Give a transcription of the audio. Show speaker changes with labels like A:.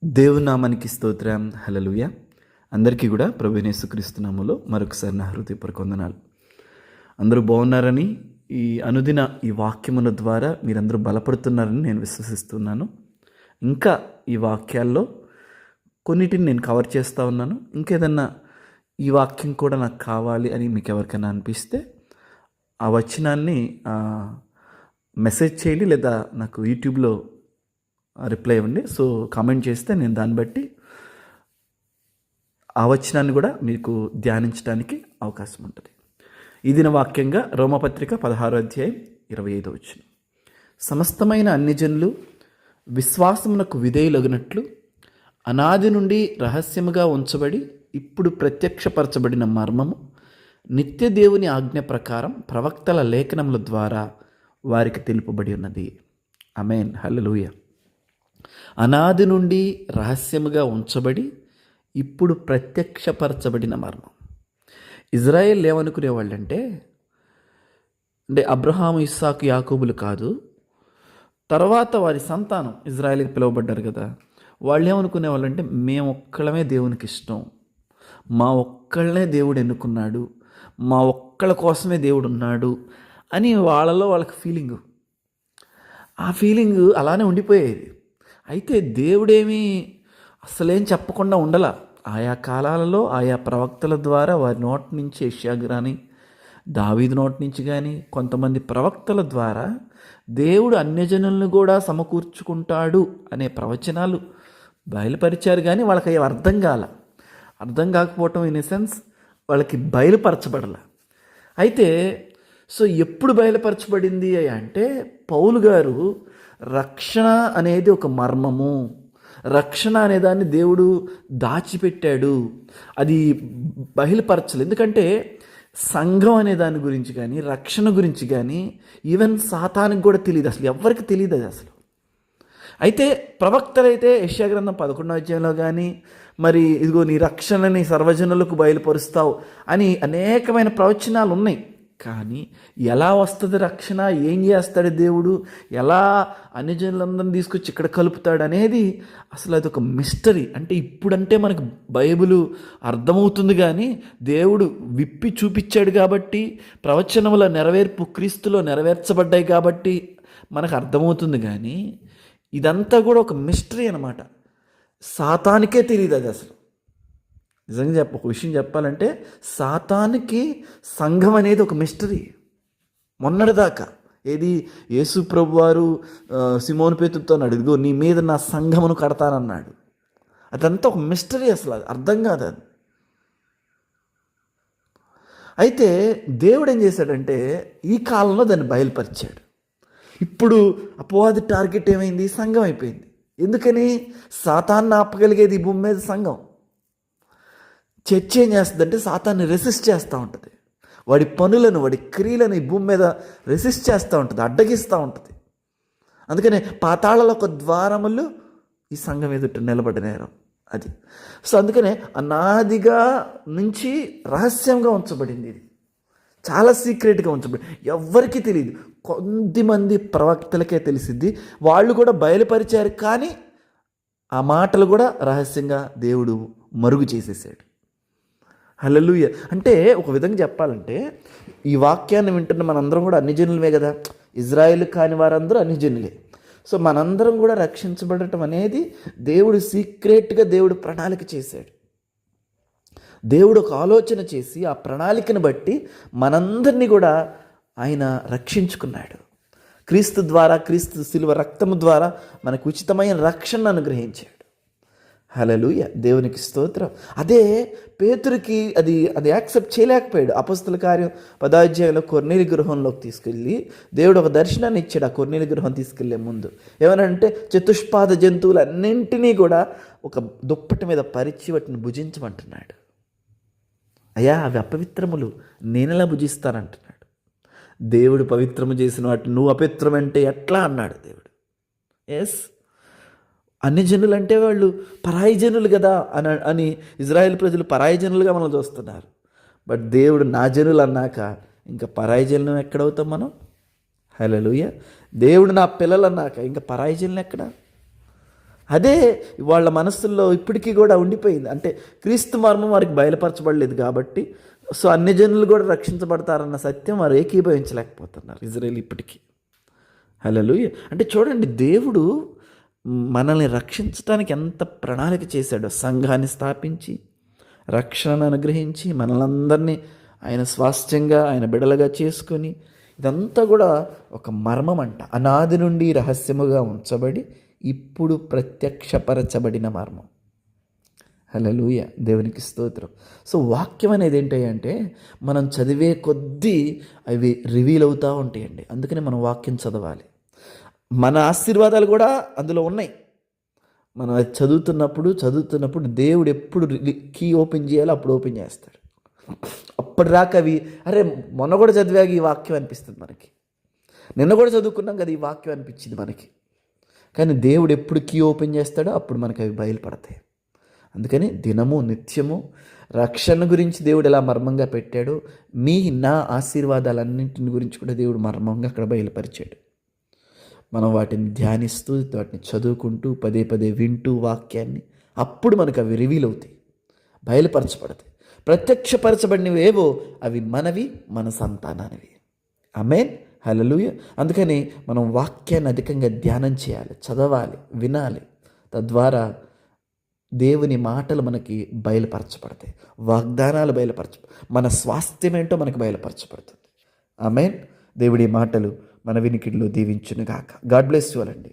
A: దేవుని నామానికి స్తోత్రం. హల్లెలూయా. అందరికీ కూడా ప్రభువైన యేసుక్రీస్తు నామములో మరొకసారి నా హృదయపూర్వక వందనాలు. అందరూ బాగున్నారని, ఈ అనుదిన ఈ వాక్యముల ద్వారా మీరందరూ బలపడుతున్నారని నేను విశ్వసిస్తున్నాను. ఇంకా ఈ వాక్యాల్లో కొన్నిటిని నేను కవర్ చేస్తూ ఉన్నాను. ఇంకేదన్నా ఈ వాక్యం కూడా నాకు కావాలి అని మీకు ఎవరికైనా అనిపిస్తే ఆ వచనాన్ని మెసేజ్ చేయండి, లేదా నాకు యూట్యూబ్లో రిప్లై ఇవ్వండి. సో కామెంట్ చేస్తే నేను దాన్ని బట్టి ఆ వచనాన్ని కూడా మీకు ధ్యానించడానికి అవకాశం ఉంటుంది. ఈ దిన వాక్యంగా రోమపత్రిక 16వ అధ్యాయం 25వ వచనం. సమస్తమైన అన్ని జనులు విశ్వాసమునకు విధేయులగునట్లు అనాది నుండి రహస్యముగా ఉంచబడి ఇప్పుడు ప్రత్యక్షపరచబడిన మర్మము నిత్య దేవుని ఆజ్ఞ ప్రకారం ప్రవక్తల లేఖనముల ద్వారా వారికి తెలుపబడి ఉన్నది. ఆమేన్. హల్లెలూయా. అనాది నుండి రహస్యముగా ఉంచబడి ఇప్పుడు ప్రత్యక్షపరచబడిన మర్మం. ఇజ్రాయేల్ ఏమనుకునేవాళ్ళంటే, అబ్రహాము, ఇస్సాకు, యాకోబులు కాదు, తర్వాత వారి సంతానం ఇజ్రాయేల్కి పిలువబడ్డారు కదా, వాళ్ళు ఏమనుకునేవాళ్ళంటే మేము ఒక్కళ్ళమే దేవునికి ఇష్టం, మా ఒక్కళ్ళనే దేవుడు ఎన్నుకున్నాడు, మా ఒక్కళ్ళ కోసమే దేవుడు ఉన్నాడు అని వాళ్ళకి ఫీలింగు. ఆ ఫీలింగు అలానే ఉండిపోయేది. అయితే దేవుడేమీ అసలేం చెప్పకుండా ఉండల. ఆయా కాలాలలో ఆయా ప్రవక్తల ద్వారా వారి నోటి నుంచి యెషయా కానీ, దావీదు నోటి నుంచి కానీ, కొంతమంది ప్రవక్తల ద్వారా దేవుడు అన్యజనులను కూడా సమకూర్చుకుంటాడు అనే ప్రవచనాలు బయలుపరిచారు. కానీ వాళ్ళకి అవి అర్థం కాకపోవటం, ఇన్ ఎ సెన్స్ వాళ్ళకి బయలుపరచబడాల. అయితే ఎప్పుడు బయలుపరచబడింది అంటే, పౌలు గారు రక్షణ అనేది ఒక మర్మము, రక్షణ అనేదాన్ని దేవుడు దాచిపెట్టాడు, అది బయలుపరచలేదు. ఎందుకంటే సంఘం అనే దాని గురించి కానీ, రక్షణ గురించి కానీ ఈవెన్ సాతానికి కూడా తెలియదు, అసలు ఎవరికి తెలియదు అది అసలు. అయితే ప్రవక్తలైతే యెషయా గ్రంథం 11వ అధ్యాయంలో కానీ, మరి ఇదిగో నీ రక్షణని సర్వజనులకు బయలుపరుస్తావు అని అనేకమైన ప్రవచనాలు ఉన్నాయి. కానీ ఎలా వస్తుంది రక్షణ, ఏం చేస్తాడు దేవుడు, ఎలా అన్యజనులందరినీ తీసుకొచ్చి ఇక్కడ కలుపుతాడు అనేది అసలు అదొక మిస్టరీ. అంటే ఇప్పుడంటే మనకు బైబిలు అర్థమవుతుంది, కానీ దేవుడు విప్పి చూపించాడు కాబట్టి, ప్రవచనముల నెరవేర్పు క్రీస్తులో నెరవేర్చబడ్డాయి కాబట్టి మనకు అర్థమవుతుంది. కానీ ఇదంతా కూడా ఒక మిస్టరీ అన్నమాట. సాతానికే తెలియదు అది అసలు. నిజంగా ఒక విషయం చెప్పాలంటే, సాతానికి సంఘం అనేది ఒక మిస్టరీ. మొన్నటిదాకా ఏది, యేసు ప్రభు వారు సిమోను పేతురుతో అన్నాడు, ఇదిగో నీ మీద నా సంఘమును కడతానన్నాడు. అదంతా ఒక మిస్టరీ, అసలు అది అర్థం కాదు అది. అయితే దేవుడు ఏం చేశాడంటే ఈ కాలంలో దాన్ని బయలుపరిచాడు. ఇప్పుడు అపవాది టార్గెట్ ఏమైంది, సంఘం అయిపోయింది. ఎందుకని, సాతాన్ని ఆపగలిగేది ఈ భూమి మీద సంఘం. చర్చ ఏం చేస్తుందంటే సాతాన్ని రెసిస్ట్ చేస్తూ ఉంటుంది, వాడి పనులను, వాడి క్రియలను ఈ భూమి మీద రెసిస్ట్ చేస్తూ ఉంటుంది, అడ్డగిస్తూ ఉంటుంది. అందుకనే పాతాళాల ఒక ద్వారములు ఈ సంఘం ఎదుట నిలబడినారు అది. అందుకనే అనాదిగా నుంచి రహస్యంగా ఉంచబడింది, ఇది చాలా సీక్రెట్గా ఉంచబడింది, ఎవ్వరికీ తెలియదు. కొద్దిమంది ప్రవక్తలకే తెలిసిద్ది, వాళ్ళు కూడా బయలుపరిచారు, కానీ ఆ మాటలు కూడా రహస్యంగా దేవుడు మరుగు చేసేసాడు. హల్లెలూయా. అంటే ఒక విధంగా చెప్పాలంటే, ఈ వాక్యాన్ని వింటున్న మనందరం కూడా అన్యజనులమే కదా, ఇజ్రాయేల్ కాని వారందరూ అన్యజనులే. మనందరం కూడా రక్షించబడటం అనేది దేవుడు సీక్రెట్గా దేవుడు ప్రణాళిక చేశాడు. దేవుడు ఒక ఆలోచన చేసి ఆ ప్రణాళికను బట్టి మనందరినీ కూడా ఆయన రక్షించుకున్నాడు. క్రీస్తు ద్వారా, క్రీస్తు శిలువ రక్తము ద్వారా మనకు ఉచితమైన రక్షణ అనుగ్రహించాడు. హల్లెలూయా. దేవునికి స్తోత్రం. అదే పేతురుకి అది యాక్సెప్ట్ చేయలేకపోయాడు. అపొస్తల కార్యం 10వ అధ్యాయంలో కొర్నేలి గృహంలోకి తీసుకెళ్ళి దేవుడు ఒక దర్శనాన్ని ఇచ్చాడు. ఆ కొర్నేలి గృహం తీసుకెళ్లే ముందు ఏమనంటే, చతుష్పాద జంతువులన్నింటినీ కూడా ఒక దుప్పటి మీద పరిచి వాటిని భుజించమంటున్నాడు. అయ్యా అవి అపవిత్రములు, నేనెలా భుజిస్తానంటున్నాడు. దేవుడు పవిత్రము చేసిన వాటిని నువ్వు అపవిత్రమంటే ఎట్లా అన్నాడు దేవుడు. ఎస్, అన్ని జనులు అంటే వాళ్ళు పరాయి జనులు కదా అని ఇజ్రాయేల్ ప్రజలు పరాయి జనులుగా మనం చూస్తున్నారు. బట్ దేవుడు నా జనులు అన్నాక ఇంకా పరాయి జనులు ఎక్కడవుతాం మనం. హల్లెలూయా. దేవుడు నా పిల్లలు అన్నాక ఇంకా పరాయి జనులు ఎక్కడ. అదే వాళ్ళ మనసుల్లో ఇప్పటికీ కూడా ఉండిపోయింది. అంటే క్రీస్తు మర్మం వారికి బయలుపరచబడలేదు కాబట్టి సో అన్ని జనులు కూడా రక్షించబడతారన్న సత్యం వారు ఏకీభవించలేకపోతున్నారు ఇజ్రాయేల్ ఇప్పటికీ. హల్లెలూయా. అంటే చూడండి, దేవుడు మనల్ని రక్షించడానికి ఎంత ప్రణాళిక చేశాడో, సంఘాన్ని స్థాపించి రక్షణను అనుగ్రహించి మనలందరినీ ఆయన స్వాస్థ్యంగా ఆయన బిడలుగా చేసుకొని, ఇదంతా కూడా ఒక మర్మం అంట. అనాది నుండి రహస్యముగా ఉంచబడి ఇప్పుడు ప్రత్యక్షపరచబడిన మర్మం. హల్లెలూయా, దేవునికి స్తోత్రం. సో వాక్యం అనేది ఏంటంటే మనం చదివే కొద్దీ అవి రివీల్ అవుతూ ఉంటాయండి. అందుకని మనం వాక్యం చదవాలి. మన ఆశీర్వాదాలు కూడా అందులో ఉన్నాయి. మనం అది చదువుతున్నప్పుడు దేవుడు ఎప్పుడు కీ ఓపెన్ చేయాలో అప్పుడు ఓపెన్ చేస్తాడు. అప్పటిదాకా అవి అరే మొన్న కూడా చదివాక ఈ వాక్యం అనిపిస్తుంది మనకి, నిన్న కూడా చదువుకున్నాం కదా ఈ వాక్యం అనిపించింది మనకి. కానీ దేవుడు ఎప్పుడు కీ ఓపెన్ చేస్తాడో అప్పుడు మనకి అవి బయలుపడతాయి. అందుకని దినము నిత్యము రక్షణ గురించి దేవుడు ఎలా మర్మంగా పెట్టాడో నా ఆశీర్వాదాలన్నింటిని గురించి కూడా దేవుడు మర్మంగా అక్కడ బయలుపరిచాడు. మనం వాటిని ధ్యానిస్తూ వాటిని చదువుకుంటూ పదే పదే వింటూ వాక్యాన్ని, అప్పుడు మనకు అవి రివీల్ అవుతాయి, బయలుపరచబడతాయి. ప్రత్యక్షపరచబడినవి ఏవో అవి మనవి, మన సంతానానివి. ఆమేన్, హల్లెలూయా. అందుకని మనం వాక్యాన్ని అధికంగా ధ్యానం చేయాలి, చదవాలి, వినాలి. తద్వారా దేవుని మాటలు మనకి బయలుపరచబడతాయి, వాగ్దానాలు మన స్వాస్థ్యం ఏంటో మనకు బయలుపరచబడుతుంది. ఆమేన్. దేవుడి మాటలు మన వినికిడిలో దీవించునుగాక. గాడ్ బ్లెస్ యు ఆల్ అండి.